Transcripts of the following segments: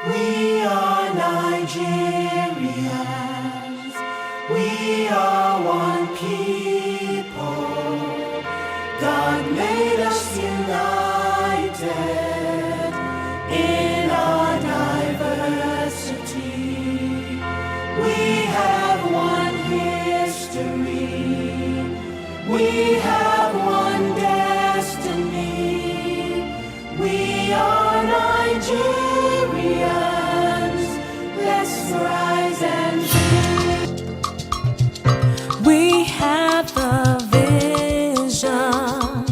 We are Nigerians. We are one people. God made us united in our diversity. We have one history. We have one destiny. We are Nigerians. Let's rise and build. We have a vision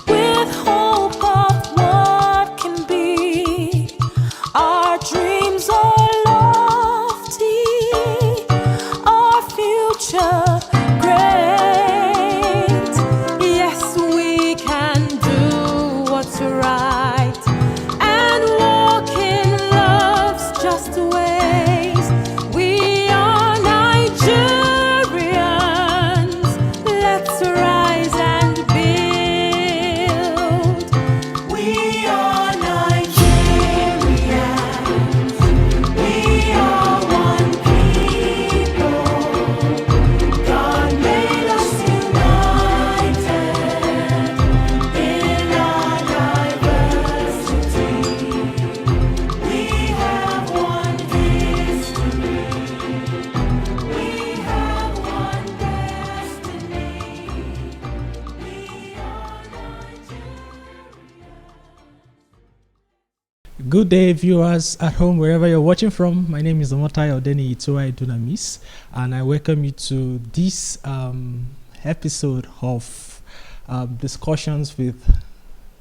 with hope of what can be. Our dreams are lofty, our future great. Yes, we can do what's right and walk in love's just ways. We are Nigerians. Let's rise and build. We are Nigerians. We are one people. God made us united in our diversity. We have one history. We have one destiny. We are Nigerians. Good day, viewers at home, wherever you're watching from. My name is Untitled Chapter, and I welcome you to this episode of discussions with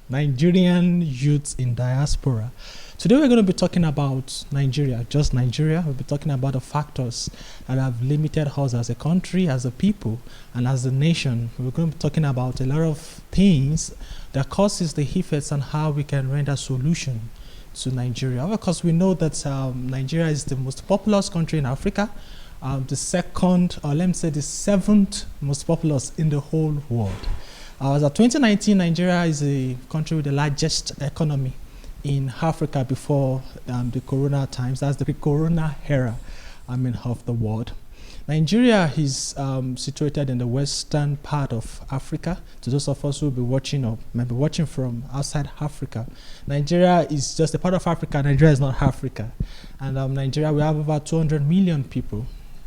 Nigerian youths in diaspora. Today we're going to be talking about Nigeria, just Nigeria. We'll be talking about the factors that have limited us as a country, as a people, and as a nation. We're going to be talking about a lot of things that causes the effects and how we can render solution to Nigeria. Of course, we know that Nigeria is the most populous country in Africa, the second, or let me say the seventh most populous in the whole world. As of 2019, Nigeria is a country with the largest economy in Africa before the Corona times. That's the Corona era, of the world. Nigeria is situated in the western part of Africa. To those of us who will be watching or maybe watching from outside Africa, Nigeria is just a part of Africa. Nigeria is not Africa. And Nigeria, we have over 200 million people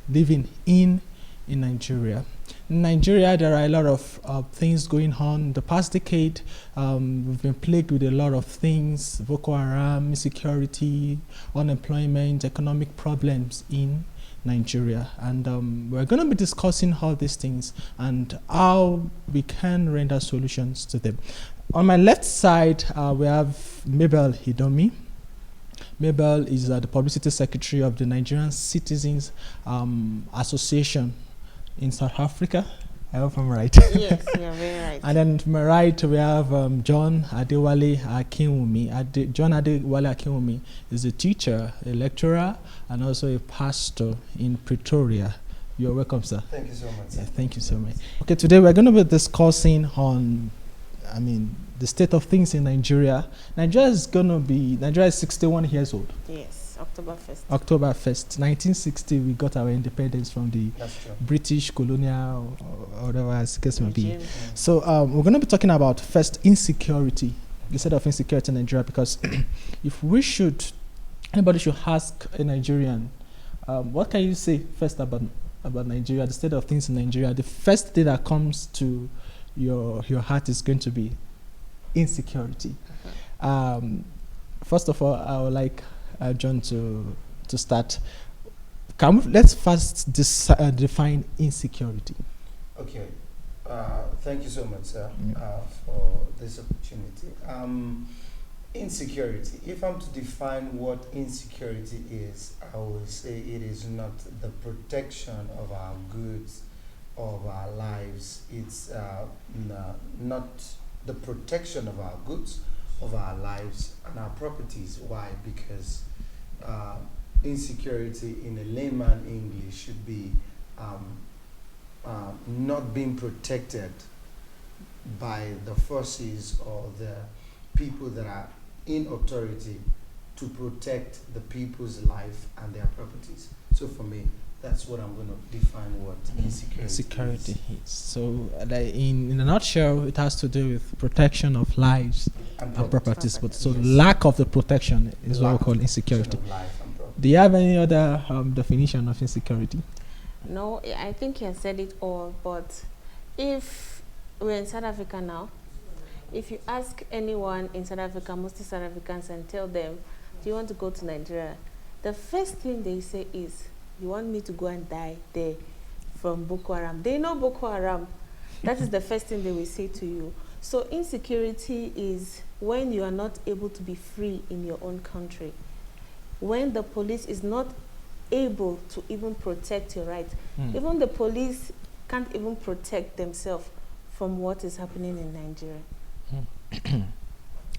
living in Nigeria. In Nigeria, there are a lot of things going on. The past decade, we've been plagued with a lot of things: Boko Haram, insecurity, unemployment, economic problems in Nigeria. And we're going to be discussing all these things and how we can render solutions to them. On my left side, we have Mabel Hidomi. Mabel is the publicity secretary of the Nigerian Citizens Association in South Africa. I hope I'm right. Yes, you're very right. And then to my right, we have John Adewale Akinwumi. John Adewale Akinwumi is a teacher, a lecturer, and also a pastor in Pretoria. You're welcome, sir. Thank you so much. Yeah, thank you so much. Okay, today we're going to be discussing on, the state of things in Nigeria. Nigeria is 61 years old. Yes, October 1st. October 1st, 1960, we got our independence from the That's true. British colonial or whatever as the case may be. Regime. So we're going to be talking about first insecurity, the state of insecurity in Nigeria, because if anybody should ask a Nigerian, what can you say first about Nigeria, the state of things in Nigeria? The first thing that comes to your heart is going to be insecurity. First of all, I would like John to start. Let's first define insecurity. Okay. Thank you so much, sir, for this opportunity. Insecurity. If I'm to define what insecurity is, I will say it is not the protection of our goods, of our lives. It's not the protection of our goods, of our lives, and our properties. Why? Because insecurity in a layman English should be not being protected by the forces or the people that are in authority to protect the people's life and their properties. So for me, that's what I'm going to define what insecurity is. So, in a nutshell, it has to do with protection of lives And and properties. But so, Yes. lack of the protection is what we Lack call of insecurity. protection of life and property. Do you have any other definition of insecurity? No, I think he has said it all. But if we're in South Africa now, if you ask anyone in South Africa, mostly South Africans, and tell them, do you want to go to Nigeria? The first thing they say is, you want me to go and die there from Boko Haram? They know Boko Haram. That is the first thing they will say to you. So insecurity is when you are not able to be free in your own country. When the police is not able to even protect your rights. Even the police can't even protect themselves from what is happening in Nigeria.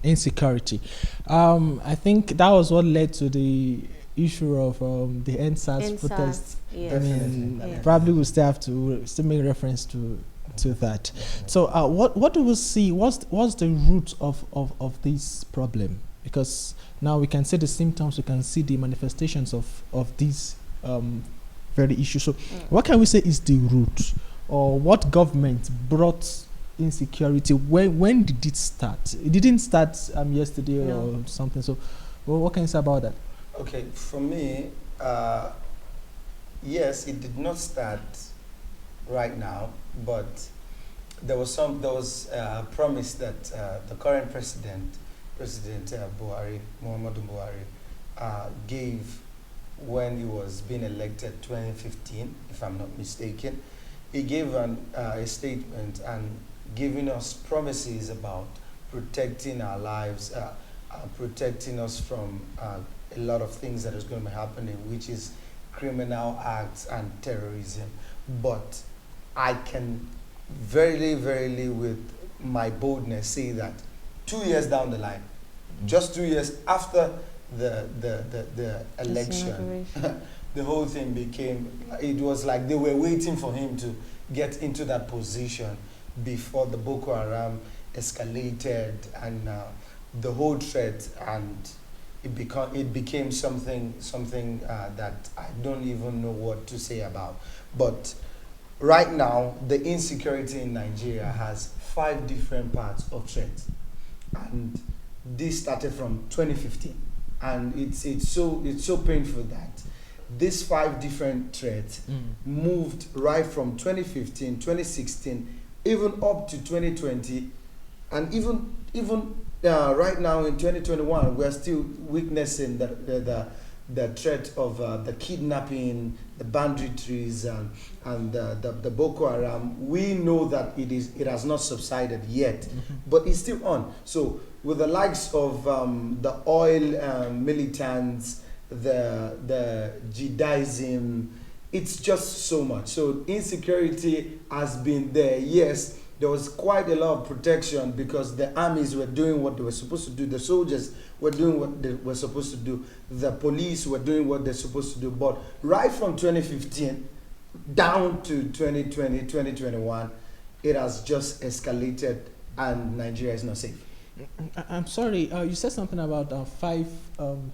Insecurity. I think that was what led to the issue of the NSAS protests. Yes. I mean, Definitely. probably we still have to still make reference to that. So, what do we see? What's the root of this problem? Because now we can see the symptoms, we can see the manifestations of these very issues. So, what can we say is the root, or what government brought insecurity? When did it start? It didn't start yesterday or something. So, what can you say about that? Okay, for me, yes, it did not start right now, but there was a promise that the current President Buhari, Muhammadu Buhari, gave when he was being elected 2015, if I'm not mistaken. He gave a statement and giving us promises about protecting our lives, protecting us from a lot of things that is going to be happening, which is criminal acts and terrorism. But I can verily with my boldness say that 2 years down the line, just 2 years after the election, the whole thing became, it was like they were waiting for him to get into that position before the Boko Haram escalated and the whole threat, and it became something that I don't even know what to say about. But right now, the insecurity in Nigeria has 5 different parts of threats, and this started from 2015, and it's so painful that these 5 different threats moved right from 2015, 2016, even up to 2020, and even right now in 2021, we're still witnessing the threat of the kidnapping, the banditries, and the Boko Haram. We know that it has not subsided yet, but it's still on. So with the likes of the oil militants, the Judaism, it's just so much. So insecurity has been there. Yes, there was quite a lot of protection because the armies were doing what they were supposed to do. The soldiers were doing what they were supposed to do. The police were doing what they're supposed to do. But right from 2015 down to 2020, 2021, it has just escalated and Nigeria is not safe. I'm sorry, you said something about 5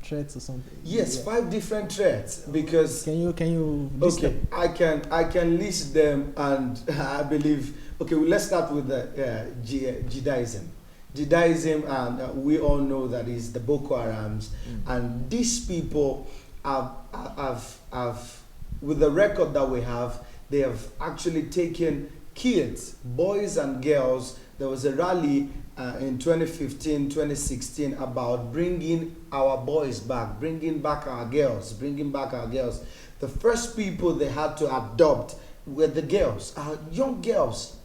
threats or something. Yes, 5 different threats because Can you list okay, them? I can list them, and I believe. Okay, well, let's start with the Judaism. Judaism, and we all know that is the Boko Harams, and these people have with the record that we have, they have actually taken kids, boys and girls. There was a rally in 2015, 2016 about bringing our boys back, bringing back our girls. The first people they had to adopt were the girls, young girls,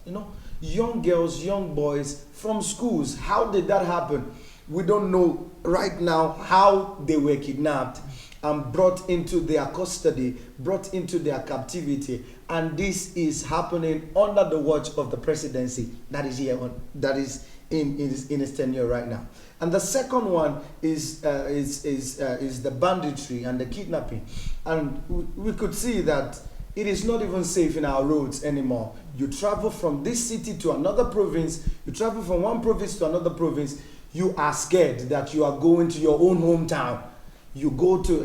young girls, young boys from schools. How did that happen? We don't know right now how they were kidnapped and brought into their custody, brought into their captivity, and this is happening under the watch of the presidency that is here that is in his tenure right now. And the second one is the banditry and the kidnapping, and we could see that it is not even safe in our roads anymore. You travel from this city to another province, you travel from one province to another province, you are scared that you are going to your own hometown You go to,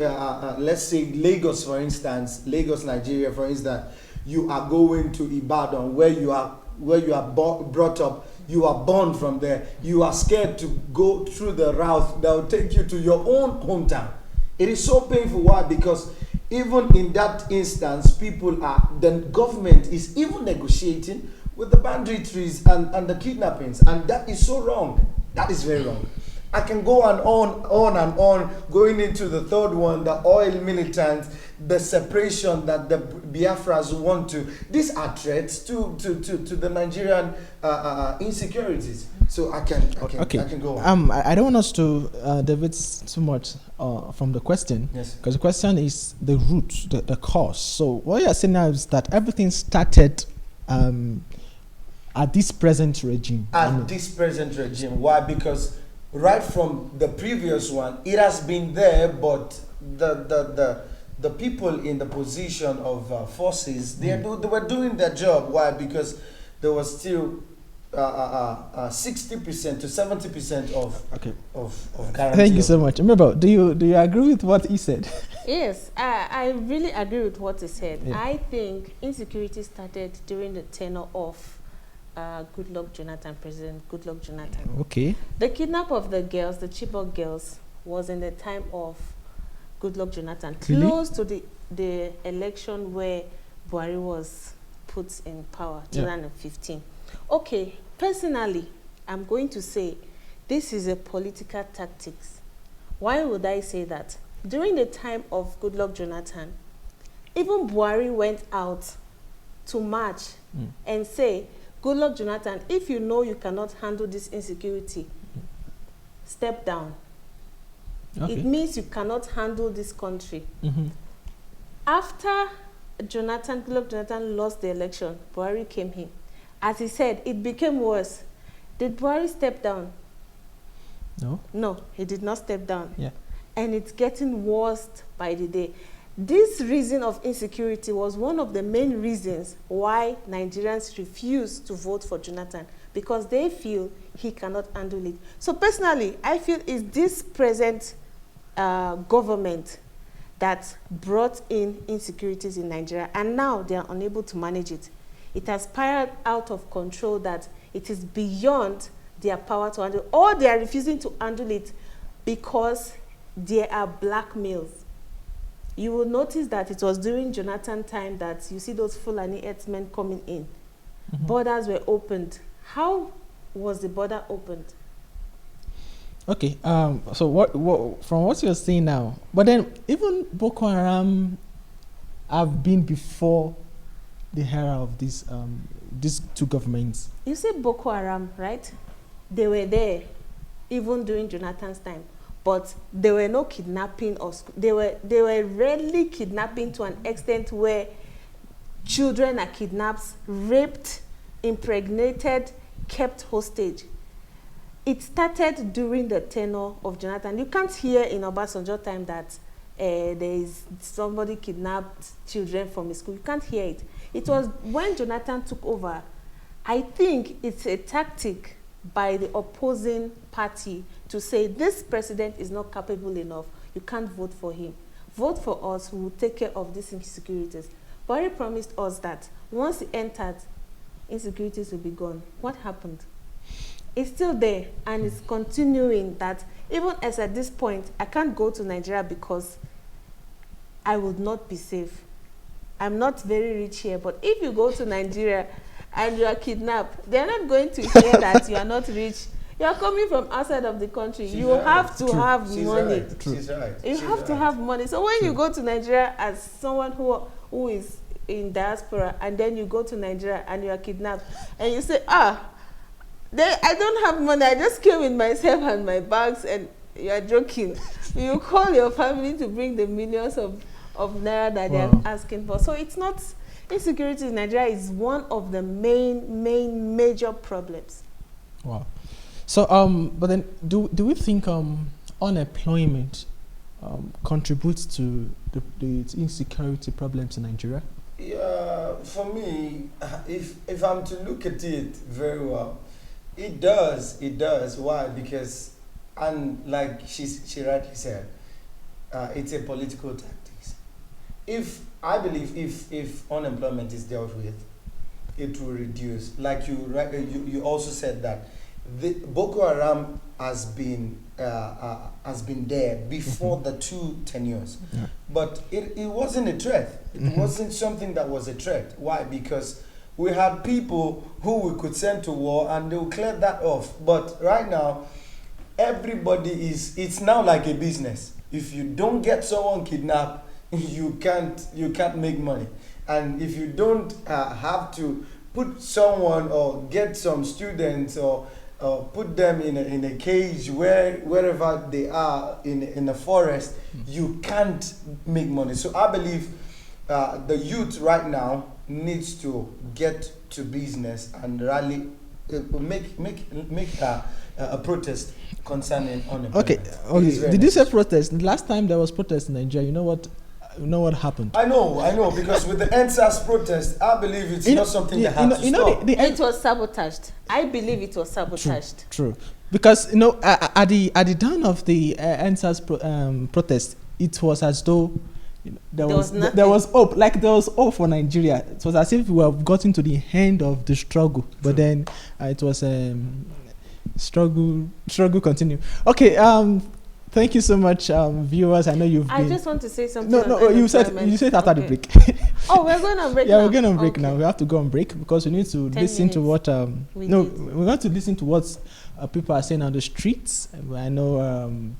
let's say Lagos, for instance, Lagos, Nigeria, for instance. You are going to Ibadan, where you are brought up. You are born from there. You are scared to go through the route that will take you to your own hometown. It is so painful. Why? Because even in that instance, the government is even negotiating with the banditries and the kidnappings, and that is so wrong. That is very wrong. I can go on and on, going into the third one, the oil militants, the separation that the Biafras want to. These are threats to the Nigerian insecurities. So I can go on. I don't want us to divert too much from the question. Yes. Because the question is the root, the cause. So what you're saying now is that everything started at this present regime. This present regime. Why? Because right from the previous one, it has been there, but the people in the position of forces, they were doing their job. Why? Because there was still 60% to 70% of guarantee. Thank you so much. Remember, do you agree with what he said? Yes, I really agree with what he said. Yeah. I think insecurity started during the tenure of Goodluck Jonathan, President Goodluck Jonathan. Okay. The kidnap of the girls, the Chibok girls, was in the time of Goodluck Jonathan, Really? close to the election where Buhari was put in power, Yeah. 2015. Okay, personally, I'm going to say this is a political tactics. Why would I say that? During the time of Goodluck Jonathan, even Buhari went out to march and say, Goodluck Jonathan, if you know you cannot handle this insecurity, step down. Okay. It means you cannot handle this country. Mm-hmm. After Goodluck Jonathan lost the election, Buhari came in. As he said, it became worse. Did Buhari step down? No. No, he did not step down. Yeah. And it's getting worse by the day. This reason of insecurity was one of the main reasons why Nigerians refuse to vote for Jonathan, because they feel he cannot handle it. So personally, I feel it's this present government that brought in insecurities in Nigeria, and now they are unable to manage it. It has spiraled out of control that it is beyond their power to handle, or they are refusing to handle it because there are blackmails. You will notice that it was during Jonathan time that you see those Fulani herdsmen coming in. Mm-hmm. Borders were opened. How was the border opened? Okay. So what from what you're saying now, but then even Boko Haram have been before the era of these two governments. You see Boko Haram, right? They were there even during Jonathan's time. But there were no kidnapping they were rarely kidnapping to an extent where children are kidnapped, raped, impregnated, kept hostage. It started during the tenure of Jonathan. You can't hear in Obasanjo time that there is somebody kidnapped children from his school. You can't hear it. It was when Jonathan took over. I think it's a tactic by the opposing party to say this president is not capable enough. You can't vote for him. Vote for us, we will take care of these insecurities. Buhari promised us that once he entered, insecurities will be gone. What happened? It's still there, and it's continuing that even as at this point, I can't go to Nigeria because I would not be safe. I'm not very rich here, but if you go to Nigeria and you are kidnapped, they're not going to hear that you are not rich. You are coming from outside of the country. You have to have money. She's right. You have to have money. So when you go to Nigeria as someone who is in diaspora, and then you go to Nigeria and you are kidnapped, and you say, I don't have money. I just came with myself and my bags, and you are joking. You call your family to bring the millions of naira that they are asking for. So it's not, insecurity in Nigeria is one of the main major problems. Wow. So but then do we think unemployment contributes to the insecurity problems in Nigeria? Yeah, for me, if I'm to look at it very well, it does. Why? Because, and like she rightly said, it's a political tactics. If I believe if unemployment is dealt with, it will reduce. Like you also said that the Boko Haram has been there before the two tenures, but it wasn't a threat. It wasn't something that was a threat. Why? Because we had people who we could send to war and they will clear that off. But right now, it's now like a business. If you don't get someone kidnapped, you can't make money. And if you don't have to put someone or get some students or put them in a cage wherever they are in a forest, you can't make money. So I believe the youth right now needs to get to business and rally, make a protest concerning unemployment. Okay. Did you say protest? The last time there was protest in Nigeria, you know what happened? I know, because with the NSAS protest, I believe it's not something that had to stop. It was sabotaged. I believe it was sabotaged. True. Because at the dawn of the NSAS protest, it was as though there was hope. Like there was hope for Nigeria. It was as if we have gotten to the end of the struggle. But then it was struggle continue. Okay. Thank you so much, viewers. I know you've been... I just want to say something. No, you said after the break. Oh, we're going on break now? Yeah, we're going on break now. We have to go on break because we need to listen to what... we want to listen to what people are saying on the streets. I know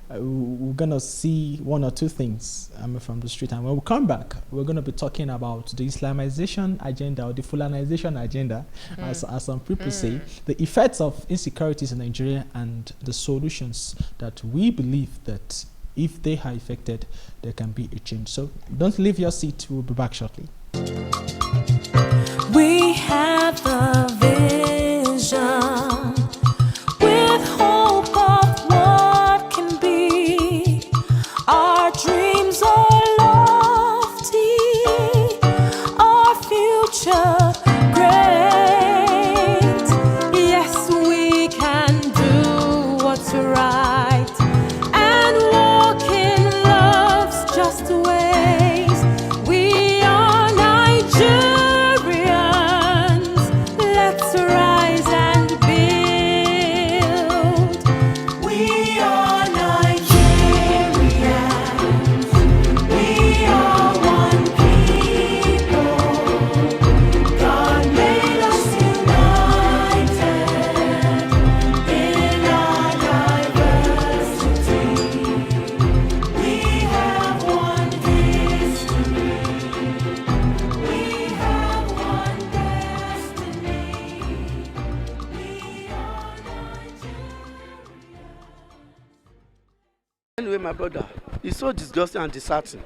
we're going to see one or two things from the street. And when we come back, we're going to be talking about the Islamization agenda or the Fulanization agenda, as some people say, the effects of insecurities in Nigeria and the solutions that we believe that if they are effected, there can be a change. So don't leave your seat. We'll be back shortly. We have a vision with hope of what can be. Our dreams are lofty, our future great. Yes, we can do what's right and walk in love's just ways. We are Nigerians. Let's rise and build. We are Nigerians. We are one people. God made us united in our diversity. We have one history. We have one destiny. We are Nigerians. Anyway, my brother, it's so disgusting and disheartening.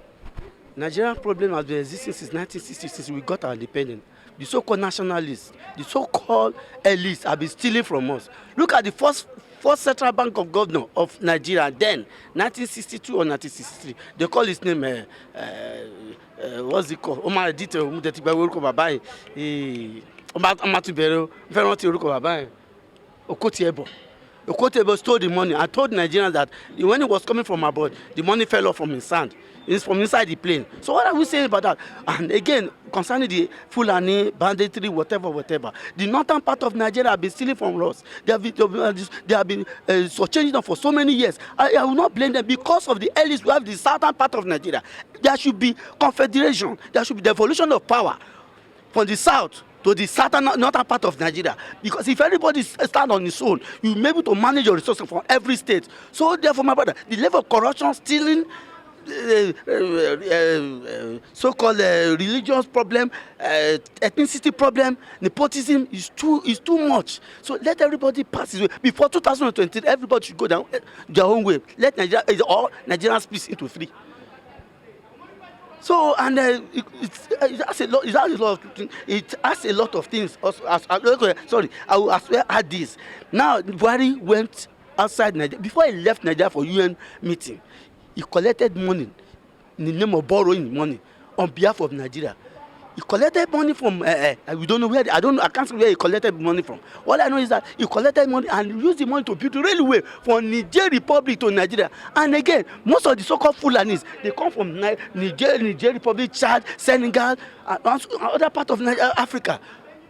Nigerian problem has been existing since 1960, since we got our independence. The so-called nationalists, the so-called elites have been stealing from us. Look at the first central bank of governor of Nigeria, then 1962 or 1963. They call his name, what's it called? Omar Edite, Okotiebo. Okotiebo stole the money. I told Nigerians that when he was coming from abroad, the money fell off from his hand. It's from inside the plane. So what are we saying about that? And again, concerning the Fulani, banditry, whatever, the northern part of Nigeria have been stealing from us. They have been changing them for so many years. I will not blame them because of the elites who have the southern part of Nigeria. There should be confederation. There should be devolution of power from the south to the southern northern part of Nigeria. Because if everybody stand on his own, you will be able to manage your resources from every state. So therefore, my brother, the level of corruption, stealing, so-called religious problem, ethnicity problem, nepotism is too much. So let everybody pass his way. Before 2020, everybody should go down their own way. Let Nigeria, all Nigerians split into three. So and it has a lot. It has a lot of things. Also, sorry, I will as well add this. Now, Buhari went outside Nigeria before he left Nigeria for UN meeting. He collected money in the name of borrowing money on behalf of Nigeria. He collected money from we don't know where. I don't know. I can't say where he collected money from. All I know is that he collected money and used the money to build a railway from Niger Republic to Nigeria. And again, most of the so-called Fulanis, they come from Niger Republic, Chad, Senegal, and also other part of Africa.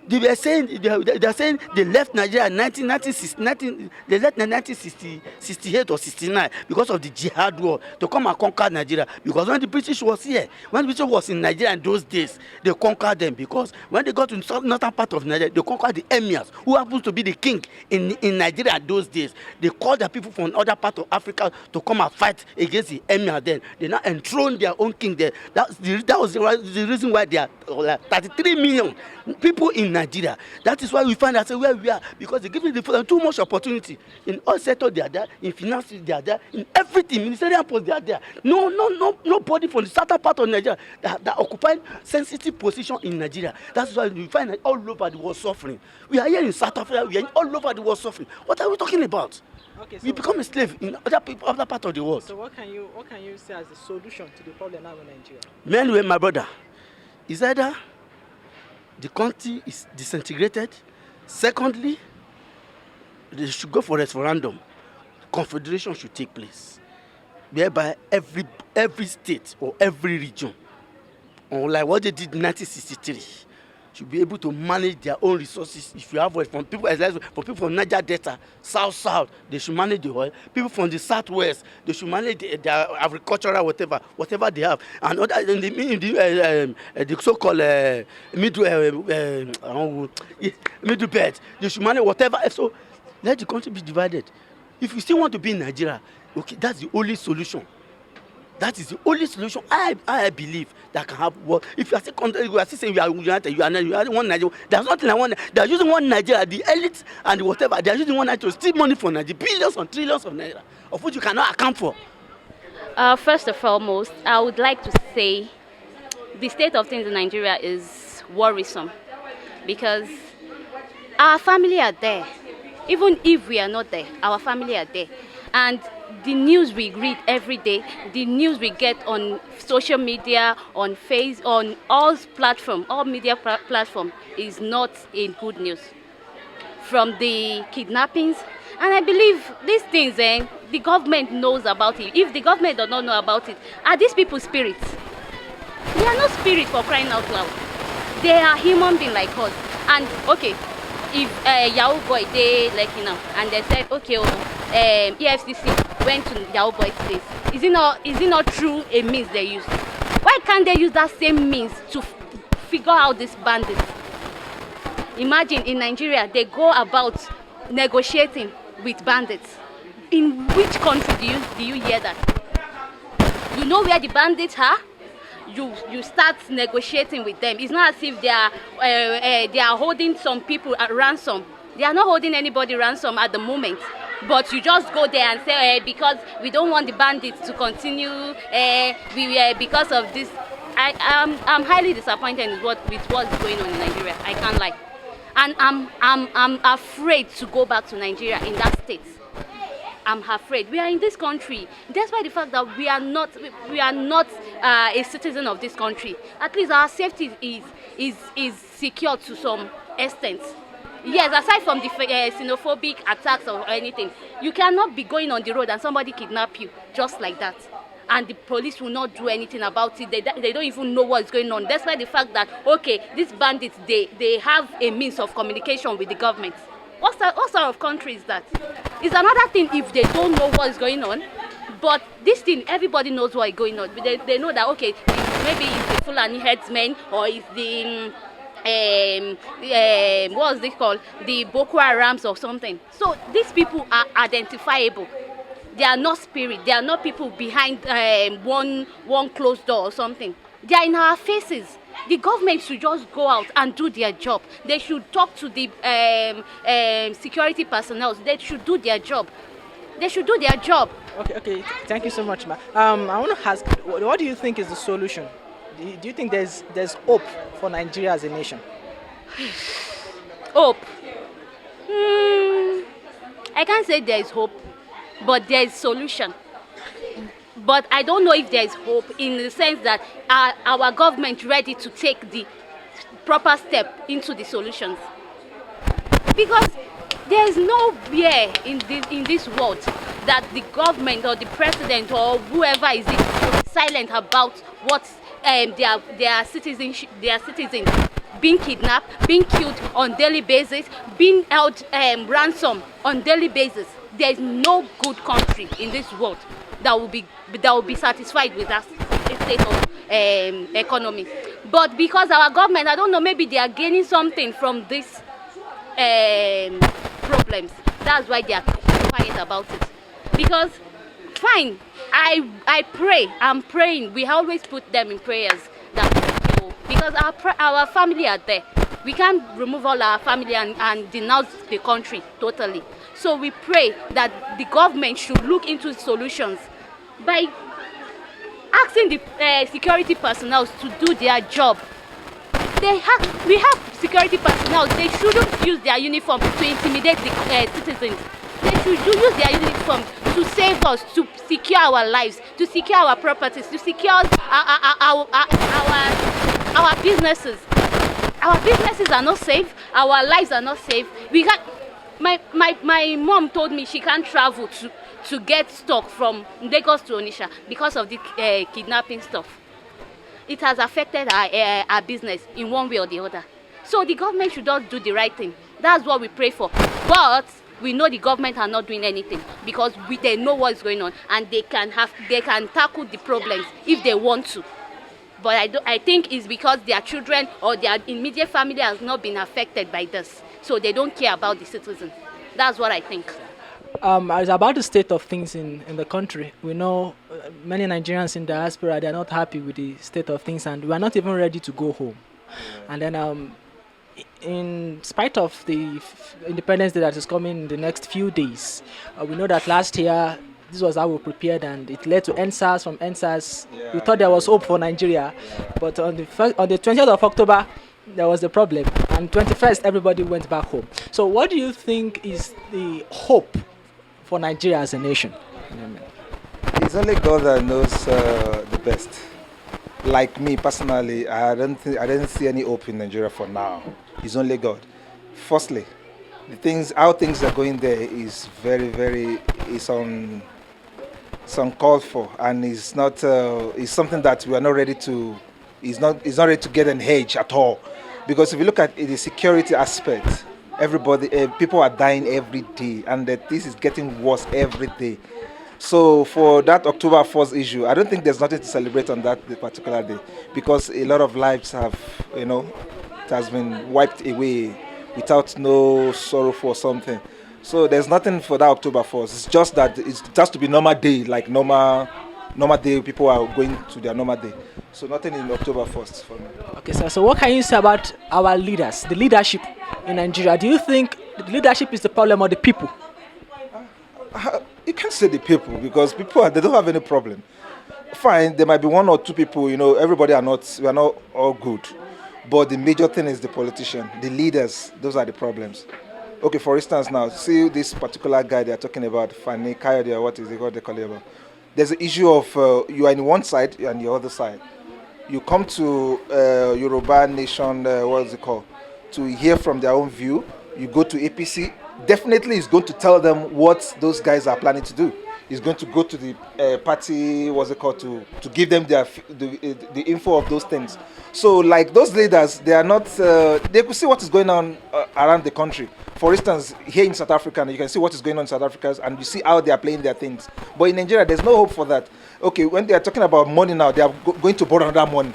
They were saying they are saying they left Nigeria in 1968 or 69 because of the jihad war to come and conquer Nigeria. Because when the British was here, when the British was in Nigeria in those days, they conquered them. Because when they got to the northern part of Nigeria, they conquered the emirs, who happens to be the king in Nigeria in those days. They called the people from other part of Africa to come and fight against the emir. Then they now enthroned their own king there. That was the reason why there are like 33 million people in Nigeria. That is why we find ourselves where we are, because they give them too much opportunity. In all sectors they are there, in finance they are there, in everything, ministerial posts they are there. Nobody from the southern part of Nigeria that occupy sensitive position in Nigeria. That's why we find that all over the world suffering. We are here in South Africa, we are all over the world suffering. What are we talking about? Okay, so We become a slave in other part of the world. So what can you say as the solution to the problem now in Nigeria? Anyway, my brother, is either the country is disintegrated. Secondly, they should go for referendum. Confederation should take place, whereby every state or every region, unlike what they did in 1963, should be able to manage their own resources. If you have oil from people, for people from Niger Delta, South, they should manage the oil. People from the Southwest, they should manage their agricultural whatever they have. And other in the so-called middle belt, they should manage whatever. So let the country be divided. If you still want to be in Nigeria, okay, that's the only solution. That is the only solution I believe that can happen. Well, if you are still saying you are united, you are one Nigeria. There's nothing like one. They are using one Nigeria, the elite and whatever. They are using one Nigeria to steal money from Nigeria, billions and trillions of naira, of which you cannot account for. First and foremost, I would like to say the state of things in Nigeria is worrisome because our family are there. Even if we are not there, our family are there. And the news we read every day, the news we get on social media, on all media platform is not in good news. From the kidnappings, and I believe these things, the government knows about it. If the government does not know about it, are these people spirits? They are not spirits, for crying out loud. They are human beings like us. And okay, if Yahoo Boy they like and they said okay, EFCC went to Yahoo Boy's place, is it not true a means they use? Why can't they use that same means to figure out these bandits? Imagine in Nigeria they go about negotiating with bandits. In which country do you hear that? You know where the bandits are? You start negotiating with them. It's not as if they are holding some people at ransom. They are not holding anybody ransom at the moment. But you just go there and say, because we don't want the bandits to continue, because of this. I'm highly disappointed with what's going on in Nigeria. I can't lie, and I'm afraid to go back to Nigeria in that state. I'm afraid. We are in this country, despite the fact that we are not a citizen of this country. At least our safety is secured to some extent. Yes, aside from the xenophobic attacks or anything, you cannot be going on the road and somebody kidnap you just like that, and the police will not do anything about it. They don't even know what is going on, despite the fact that okay, these bandits they have a means of communication with the government. What sort of country is that? It's another thing if they don't know what is going on, but this thing everybody knows what is going on. They know that okay, maybe it's the Fulani headsmen or it's the what's this called, the Boko Harams or something. So these people are identifiable. They are not spirit. They are not people behind one closed door or something. They are in our faces. The government should just go out and do their job. They should talk to the security personnel. They should do their job. They should do their job. Okay. Thank you so much, ma. I want to ask, what do you think is the solution? Do you think there's hope for Nigeria as a nation? Hope? I can't say there is hope, but there is solution. But I don't know if there is hope in the sense that our government ready to take the proper step into the solutions. Because there is nowhere in this world that the government or the president or whoever is silent about what their citizens being kidnapped, being killed on daily basis, being held ransom on daily basis. There is no good country in this world that will be satisfied with that state of economy. But because our government, I don't know, maybe they are gaining something from these problems. That's why they are quiet about it. Because fine, I pray, I'm praying. We always put them in prayers that because our family are there. We can't remove all our family and denounce the country totally. So we pray that the government should look into solutions by asking the security personnel to do their job. We have security personnel. They shouldn't use their uniform to intimidate the citizens. They should use their uniform to save us, to secure our lives, to secure our properties, to secure our businesses. Our businesses are not safe. Our lives are not safe. We can't. My mom told me she can't travel to get stock from Lagos to Onitsha because of the kidnapping stuff. It has affected our business in one way or the other. So the government should just do the right thing. That's what we pray for. But we know the government are not doing anything because they know what's going on and they can tackle the problems if they want to. But I think it's because their children or their immediate family has not been affected by this. So they don't care about the citizens. That's what I think. It's about the state of things in the country. We know many Nigerians in diaspora, they are not happy with the state of things and we are not even ready to go home. And then in spite of the Independence Day that is coming in the next few days, we know that last year this was how we prepared and it led to NSAS. From NSAS, we thought there was hope for Nigeria. But on the 20th of October, there was the problem. And 21st, everybody went back home. So what do you think is the hope for Nigeria as a nation? It's only God that knows the best. Like me personally, I didn't see any hope in Nigeria for now. It's only God. Firstly, how things are going there is it's uncalled for, and it's not. It's something that we are not ready to. It's not ready to get an edge at all, because if you look at the security aspect, people are dying every day, and this is getting worse every day. So for that October 1st issue, I don't think there's nothing to celebrate on that particular day, because a lot of lives have, it has been wiped away without no sorrow for something. So there's nothing for that October 1st. It's just that it has to be normal day, like normal day. People are going to their normal day. So nothing in October 1st for me. Okay, sir. So what can you say about our leaders, the leadership in Nigeria? Do you think the leadership is the problem or the people? You can't say the people, because people they don't have any problem. Fine, there might be one or two people. We are not all good, but the major thing is the politician, the leaders. Those are the problems. Okay, for instance, now see this particular guy they are talking about, Fani Kayode, or what is it called? They call it about. There's an issue of you are in one side, you are on the other side. You come to Yoruba Nation, what is it called, to hear from their own view. You go to APC. Definitely is going to tell them what those guys are planning to do. He's going to go to the party, what's it called, to give them the info of those things. So like those leaders, they are not, they could see what is going on around the country. For instance, here in South Africa, you can see what is going on in South Africa and you see how they are playing their things. But in Nigeria, there's no hope for that. Okay, when they are talking about money now, they are going to borrow another money.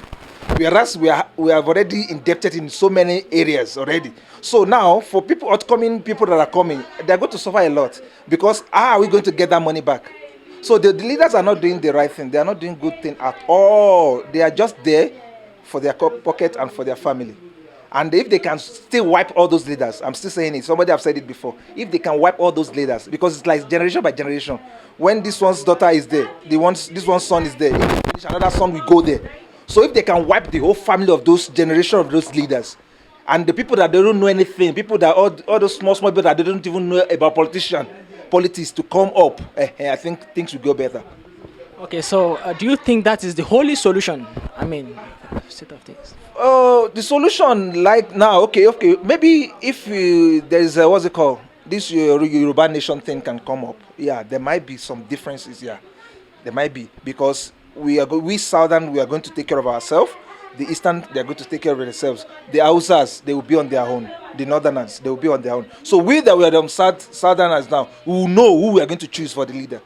Whereas we have already indebted in so many areas already. So now, for outcoming people that are coming, they're going to suffer a lot, because how are we going to get that money back? So the leaders are not doing the right thing. They are not doing good thing at all. They are just there for their pocket and for their family. And if they can still wipe all those leaders, I'm still saying it, somebody have said it before, if they can wipe all those leaders, because it's like generation by generation. When this one's daughter is there, this one's son is there, if they finish, another son will go there. So if they can wipe the whole family of those generation of those leaders, and the people that they don't know anything, people that all those small people that they don't even know about politics to come up, I think things will go better. Okay, so do you think that is the only solution I mean, state of things. The solution, like now, okay. Maybe if there's what's it called? This Yoruba nation thing can come up. Yeah, there might be some differences. Yeah, there might be because we Southern we are going to take care of ourselves. The Eastern they are going to take care of themselves. The Hausas they will be on their own. The Northerners they will be on their own. So we that we are the Southerners now, we will know who we are going to choose for the leader.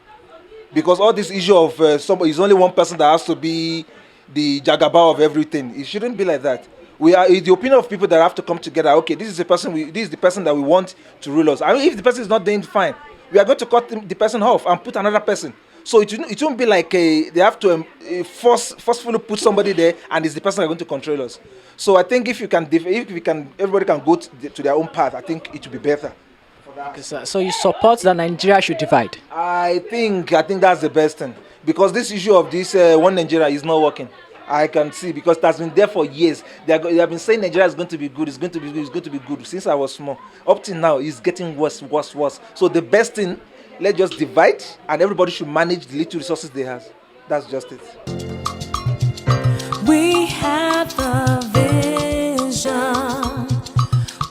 Because all this issue of somebody is only one person that has to be the jagaba of everything. It shouldn't be like that. We are it's the opinion of people that have to come together. Okay, this is the person. This is the person that we want to rule us. I mean, if the person is not doing fine, we are going to cut the person off and put another person. So it won't be like they have to forcefully put somebody there, and it's the person that are going to control us. So I think if everybody can go to their own path. I think it will be better. Okay, so you support that Nigeria should divide? I think that's the best thing because this issue of this one Nigeria is not working. I can see because it has been there for years. They have been saying Nigeria is going to be good. It's going to be good. It's going to be good since I was small. Up till now, it's getting worse. So the best thing, let's just divide, and everybody should manage the little resources they have. That's just it. We have a vision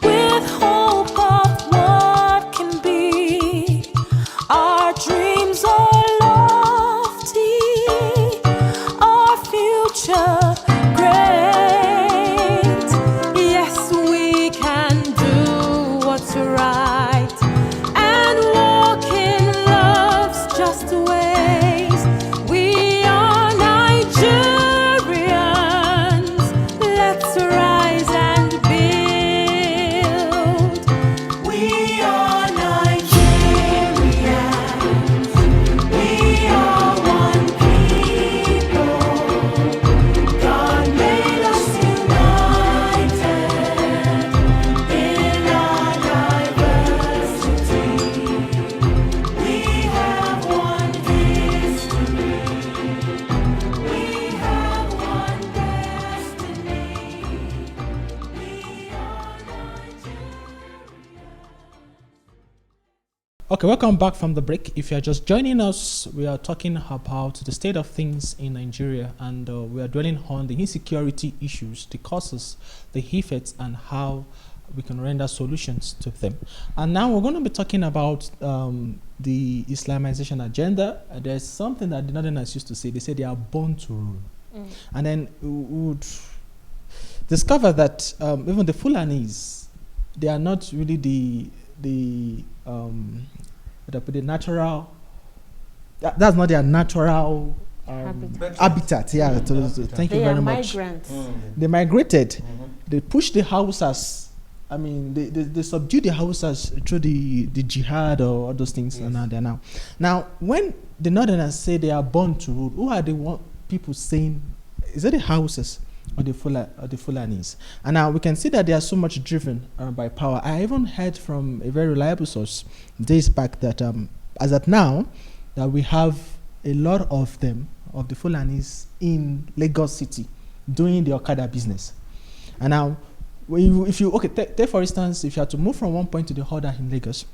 with hope of what can be. Our dreams are lofty, our future great. Yes, we can do what's right and walk in love's just ways. We are Nigerians. Let's rise and build. We are Nigerians. We are one people. God made us united in our diversity. We have one history. We have one destiny. We are Okay, welcome back from the break. If you are just joining us, we are talking about the state of things in Nigeria, and we are dwelling on the insecurity issues, the causes, the effects, and how we can render solutions to them. And now we're going to be talking about the Islamization agenda. There's something that the Northerners used to say. They say they are born to rule. And then we would discover that even the Fulanis, they are not really the natural. That's not their natural habitat. Yeah. Thank you They very are much. migrants. They migrated. They pushed the Hausas. I mean, they subdued the Hausas through the jihad or all those things. And now they're now. Now, when the Northerners say they are born to rule, who are the people saying? Is it the Hausas or the Fulanis? And now we can see that they are so much driven by power. I even heard from a very reliable source days back that as at now, that we have a lot of them, of the Fulanis in Lagos City doing the Okada business. And now, take for instance, if you have to move from one point to the other in Lagos,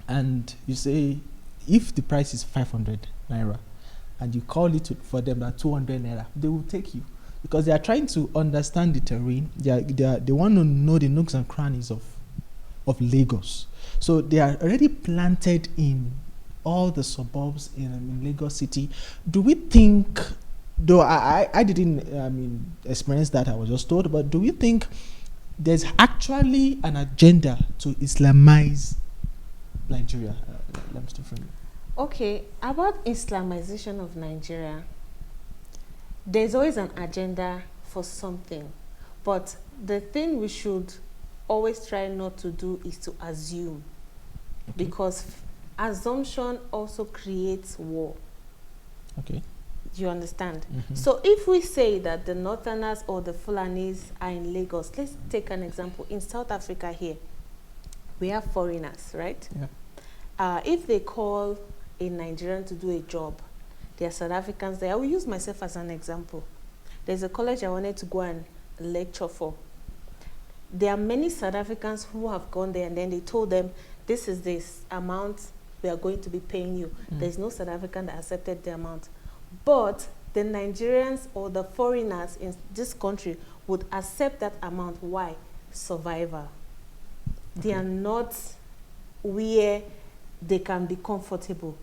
and you say, if the price is 500 naira, and you call it for them at 200 naira, they will take you. Because they are trying to understand the terrain. They want to know the nooks and crannies of Lagos. So they are already planted in all the suburbs in Lagos City. Do we think, though I didn't experience that, I was just told, but do we think there's actually an agenda to Islamize Nigeria? Let me start from you. Okay, about Islamization of Nigeria, there's always an agenda for something, but the thing we should always try not to do is to assume, because assumption also creates war. Okay. Do you understand? So if we say that the Northerners or the Fulanis are in Lagos, let's take an example. In South Africa here, we have foreigners, right? Yeah. If they call a Nigerian to do a job, there are South Africans there. I will use myself as an example. There's a college I wanted to go and lecture for. There are many South Africans who have gone there, and then they told them, this is this amount we are going to be paying you. There's no South African that accepted the amount. But the Nigerians or the foreigners in this country would accept that amount. Why? Survival. They are not where they can be comfortable.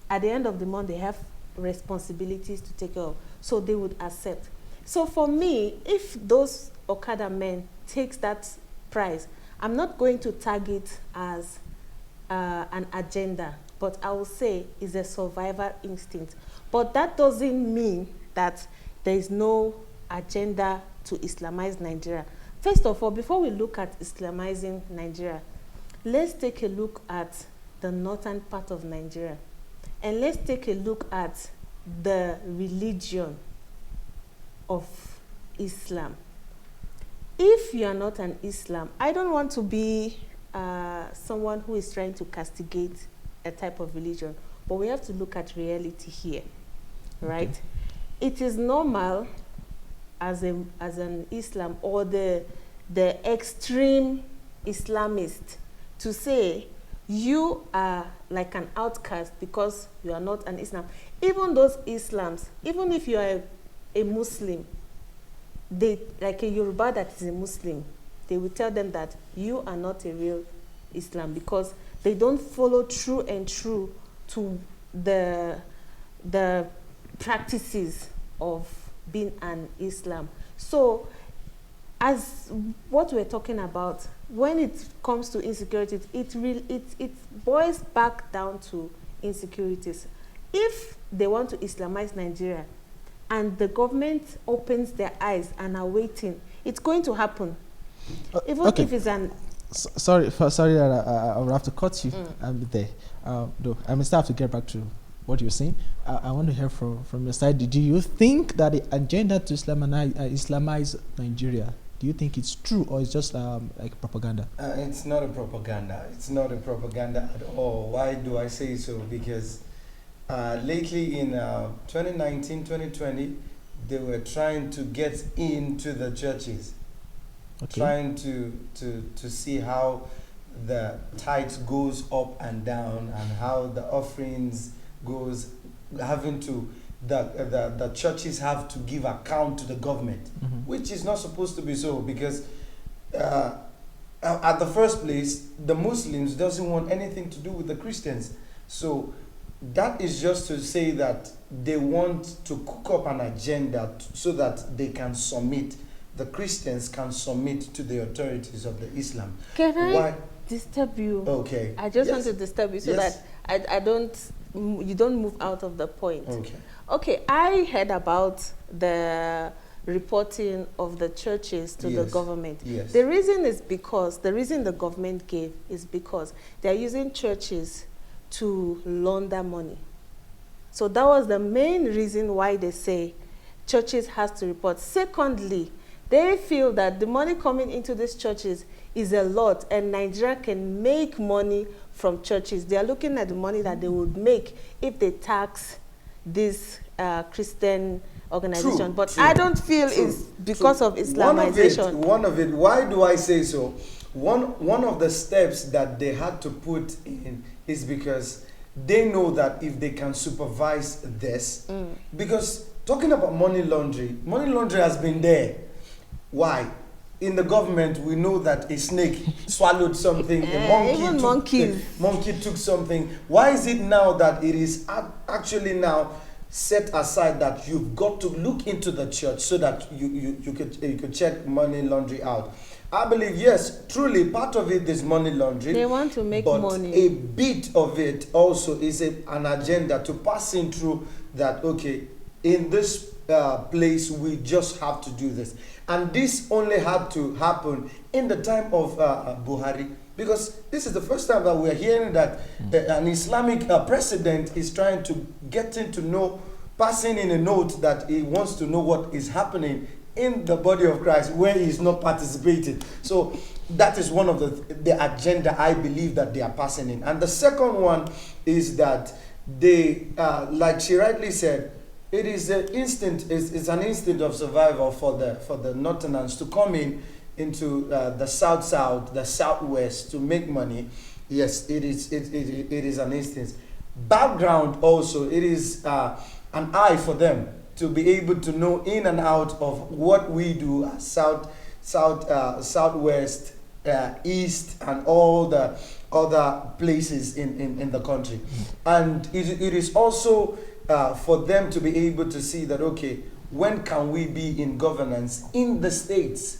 At the end of the month, they have responsibilities to take care of. So they would accept. So for me, if those Okada men takes that price, I'm not going to tag it as an agenda, but I will say it's a survival instinct. But that doesn't mean that there is no agenda to Islamize Nigeria. First of all, before we look at Islamizing Nigeria, let's take a look at the northern part of Nigeria. And let's take a look at the religion of Islam. If you are not an Islam, I don't want to be someone who is trying to castigate a type of religion, but we have to look at reality here, right? Okay. It is normal as an Islam or the extreme Islamist to say you are like an outcast because you are not an Islam. Even those Islams, even if you are a Muslim, they, like a Yoruba that is a Muslim, they will tell them that you are not a real Islam because they don't follow true and true to the practices of being an Islam. So as what we're talking about, when it comes to insecurity, it boils back down to insecurities. If they want to Islamize Nigeria and the government opens their eyes and are waiting, it's going to happen. Even okay. if it's an... sorry that I will have to cut you there. Though I may still have to get back to what you're saying. I want to hear from your side. Do you think that the agenda to Islamize Nigeria, do you think it's true or it's just like propaganda? It's not a propaganda. It's not a propaganda at all. Why do I say so? Because lately in 2019, 2020, they were trying to get into the churches. Okay. Trying to see how the tithes goes up and down and how the offerings goes, having to the churches have to give account to the government, which is not supposed to be so, because at the first place the Muslims doesn't want anything to do with the Christians. So that is just to say that they want to cook up an agenda so that they can submit, the Christians can submit to the authorities of the Islam. Can I disturb you? Okay. I just want to disturb you so that you don't move out of the point. Okay. Okay, I heard about the reporting of the churches to the government. Yes. The reason the government gave is because they're using churches to launder money. So that was the main reason why they say churches has to report. Secondly, they feel that the money coming into these churches is a lot and Nigeria can make money from churches. They are looking at the money that they would make if they tax this Christian organization. But I don't feel it's because of Islamization. One of it, why do I say so? One of the steps that they had to put in is because they know that if they can supervise this, because talking about money laundering has been there. Why? In the government, we know that a snake swallowed something, a monkey took something. Why is it now that it is actually now set aside that you've got to look into the church so that you could check money laundering out? I believe, yes, truly part of it is money laundering. They want to make money. A bit of it also is an agenda to pass in through that, okay, in this place we just have to do this. And this only had to happen in the time of Buhari, because this is the first time that we're hearing that an Islamic president is trying to get him to know, passing in a note that he wants to know what is happening in the body of Christ where he is not participating. So that is one of the agenda I believe that they are passing in. And the second one is that they, like she rightly said, it is an instinct. It's an instinct of survival for the Northerners to come into the south, the southwest to make money. Yes, it is an instinct. Background also, it is an eye for them to be able to know in and out of what we do as southwest, east, and all the other places in the country. And it is also for them to be able to see that, okay, when can we be in governance in the states?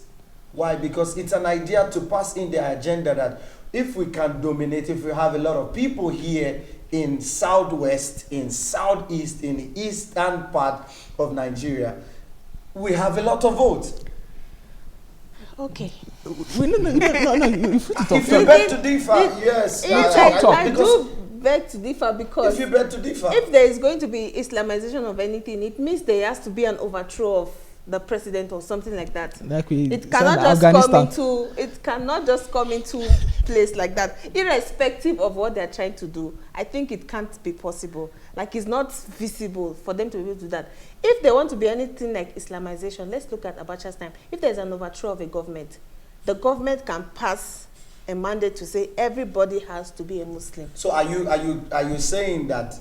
Why? Because it's an idea to pass in the agenda that if we can dominate, if we have a lot of people here in southwest, in southeast, in the eastern part of Nigeria, we have a lot of votes. Okay. No, you put it If you beg to differ, yes. Yes, I because do beg to differ, because if you beg to differ, if there is going to be Islamization of anything, it means there has to be an overthrow of the president or something like that. It cannot just come into place like that, irrespective of what they're trying to do. I think it can't be possible. Like, it's not visible for them to be able to do that. If they want to be anything like Islamization, let's look at Abacha's time. If there's an overthrow of a government, the government can pass a mandate to say everybody has to be a Muslim. so are you saying that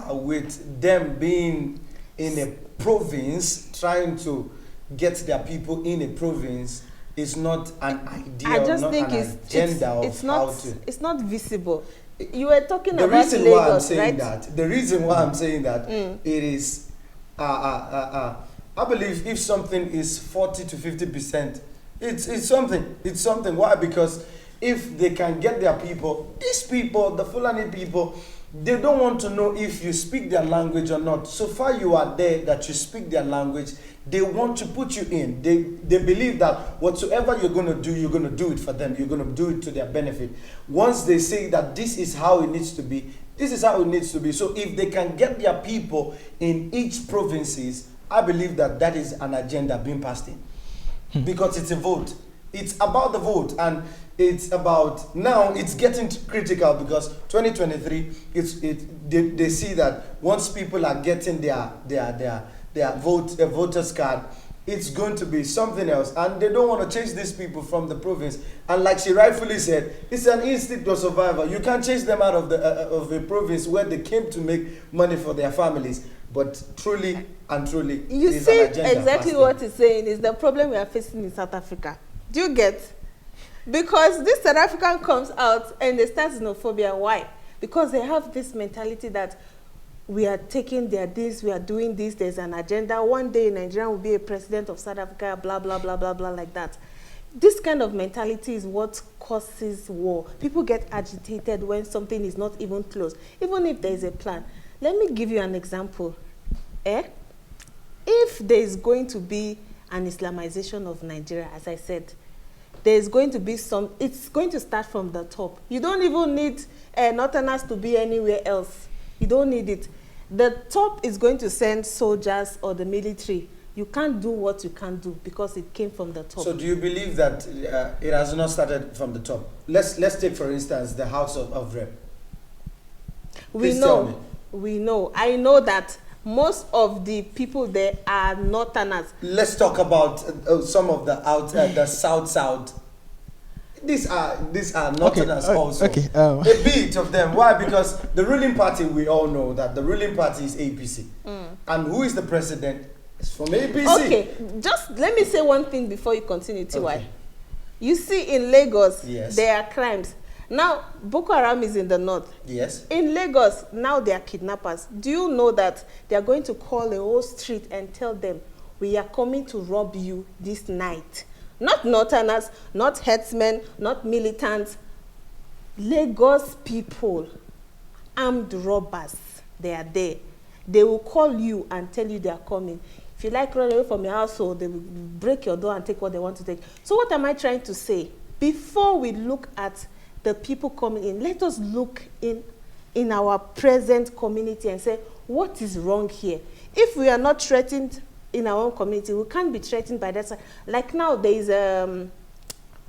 with them being in a province, trying to get their people in a province is not an idea, I just not think an agenda of how to. it's not visible. You were talking The about reason Lagos, why I'm saying right? that, the reason why I'm saying that, it is, I believe if something is 40 to 50%, it's something. Why? Because if they can get their people, these people, the Fulani people, they don't want to know if you speak their language or not. So far you are there that you speak their language, they want to put you in. They believe that whatsoever you're going to do, you're going to do it for them. You're going to do it to their benefit. Once they say that this is how it needs to be, this is how it needs to be. So if they can get their people in each provinces, I believe that that is an agenda being passed in. Because it's a vote. It's about the vote, and it's about, now it's getting critical because 2023, they see that once people are getting their voters card, it's going to be something else, and they don't want to chase these people from the province. And like she rightfully said, it's an instinct of survival. You can't chase them out of the province where they came to make money for their families. But truly and truly, You it is see an agenda exactly passed what in. he's saying is the problem we are facing in South Africa. Do you get? Because this South African comes out and they start xenophobia. Why? Because they have this mentality that we are taking their this, we are doing this, there's an agenda. One day Nigeria will be a president of South Africa, blah, blah, blah, blah, blah, like that. This kind of mentality is what causes war. People get agitated when something is not even close, even if there is a plan. Let me give you an example. If there is going to be an Islamization of Nigeria, as I said, there is going to be it's going to start from the top. You don't even need Northerners to be anywhere else. You don't need it. The top is going to send soldiers or the military. You can't do what you can't do because it came from the top. So do you believe that it has not started from the top? Let's take, for instance, the House of Rep. Please tell me. We know. I know that most of the people there are Northerners. Let's talk about some of the south. These are Northerners also. Okay. A bit of them. Why? Because the ruling party, we all know that the ruling party is APC. And who is the president? It's from APC. Okay, just let me say one thing before you continue, TY. Okay. You see in Lagos, Yes. there are crimes. Now, Boko Haram is in the north. Yes. In Lagos, now they are kidnappers. Do you know that they are going to call a whole street and tell them, we are coming to rob you this night? Not Northerners, not headsmen, not militants. Lagos people, armed robbers, they are there. They will call you and tell you they are coming. If you like run away from your household, they will break your door and take what they want to take. So what am I trying to say? Before we look at the people coming in, let us look in our present community and say, what is wrong here? If we are not threatened in our own community, we can't be threatened by that side. Like now, there is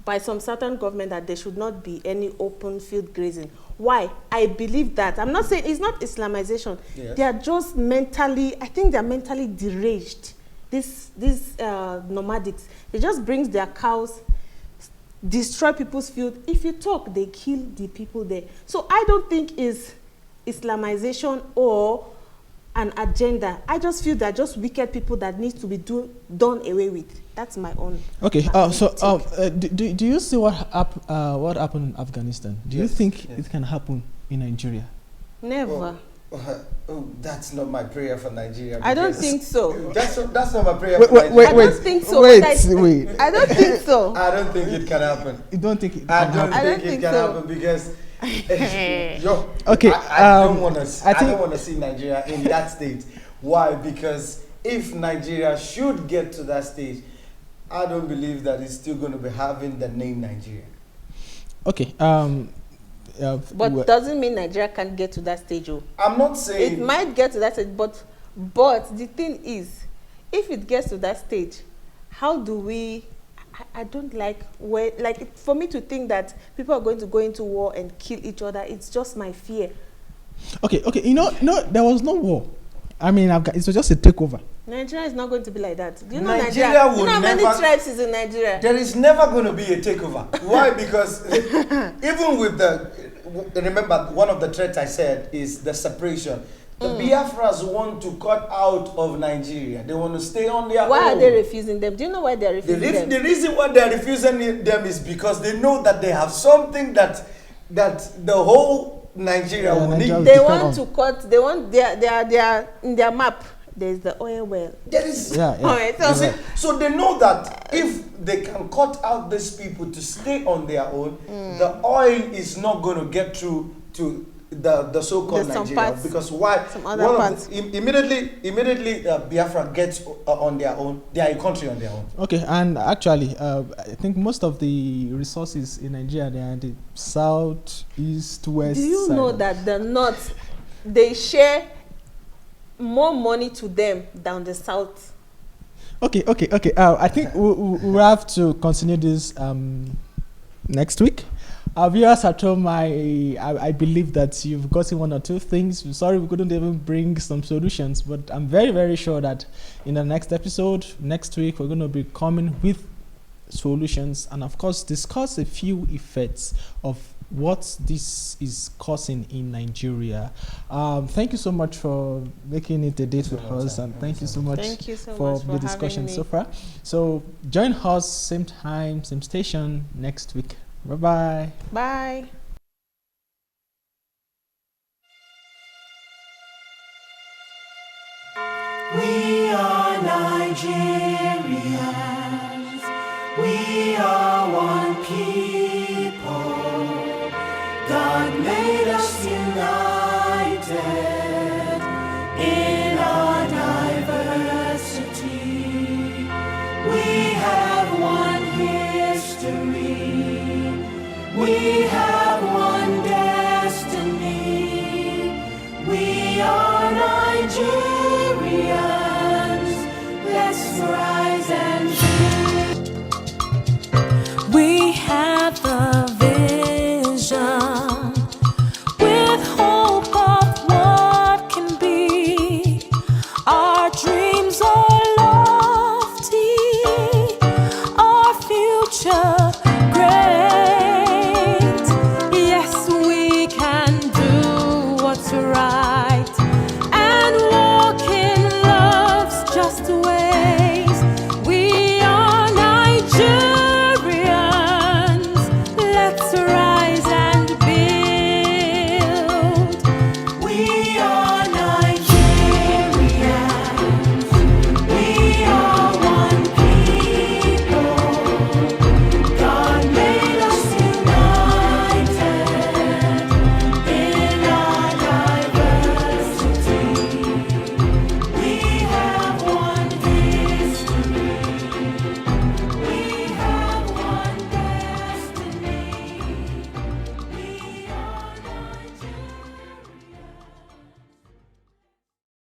by some certain government that there should not be any open field grazing. Why? I believe that. I'm not saying it's not Islamization. Yes. They are just mentally, I think they're mentally deranged. These nomadics, they just bring their cows, destroy people's field. If you talk, they kill the people there. So I don't think it's Islamization or an agenda. I just feel they're just wicked people that need to be done away with. That's my own. Okay. my own So, take. do you see what happened in Afghanistan? Do you Yes, think yes. it can happen in Nigeria? Never. That's not my prayer for Nigeria. I don't because think so. That's not my prayer Wait, for wait, Nigeria. I don't think so. wait, but wait. I don't think so. I don't think it can happen. You don't think it I can don't happen? I think don't it think can so. happen because yo, Okay, I don't want to. I I think- don't want to see Nigeria in that state. Why? Because if Nigeria should get to that stage, I don't believe that it's still going to be having the name Nigeria. Okay. But doesn't mean Nigeria can't get to that stage. Oh. I'm not It saying might get to that stage, but the thing is, if it gets to that stage, how do we? I don't like where, like, for me to think that people are going to go into war and kill each other. It's just my fear. Okay. You know, there was no war. I mean, it was just a takeover. Nigeria is not going to be like that. Do you know Nigeria Nigeria? will You know how many never- tribes is in Nigeria? there is never going to be a takeover. Why? Because even with remember, one of the threats I said is the separation. The Biafras want to cut out of Nigeria. They want to stay on their Why own. are they refusing them? Do you know why they are The, refusing them? the reason why they are refusing them is because they know that they have something that the whole Nigeria Yeah, will Nigeria need. They depend want on- to cut. They want their in their map. There's the oil well. There is, Yeah. Alright, you so see, so they know that if they can cut out these people to stay on their own, the oil is not going to get through to the so-called There's some Nigeria. parts, Because why? some other One of parts. immediately Biafra gets on their own. They are a country on their own. Okay, and actually, I think most of the resources in Nigeria they are in the south, east, west. do you side know of- that the north they share more money to them than the south? Okay. I think we'll have to continue this next week. Our viewers at home, I believe that you've gotten one or two things. Sorry we couldn't even bring some solutions, but I'm very, very sure that in the next episode, next week, we're going to be coming with solutions and, of course, discuss a few effects of what this is causing in Nigeria. Thank you so much for making it a date with us, and thank you so much Thank you so for much for the discussion having so me. far. So join us same time, same station next week. Bye-bye. Bye. We are Nigerians. We are one people. God made us united in our diversity. We have one history. We have one destiny. We are Nigerians. Let's rise.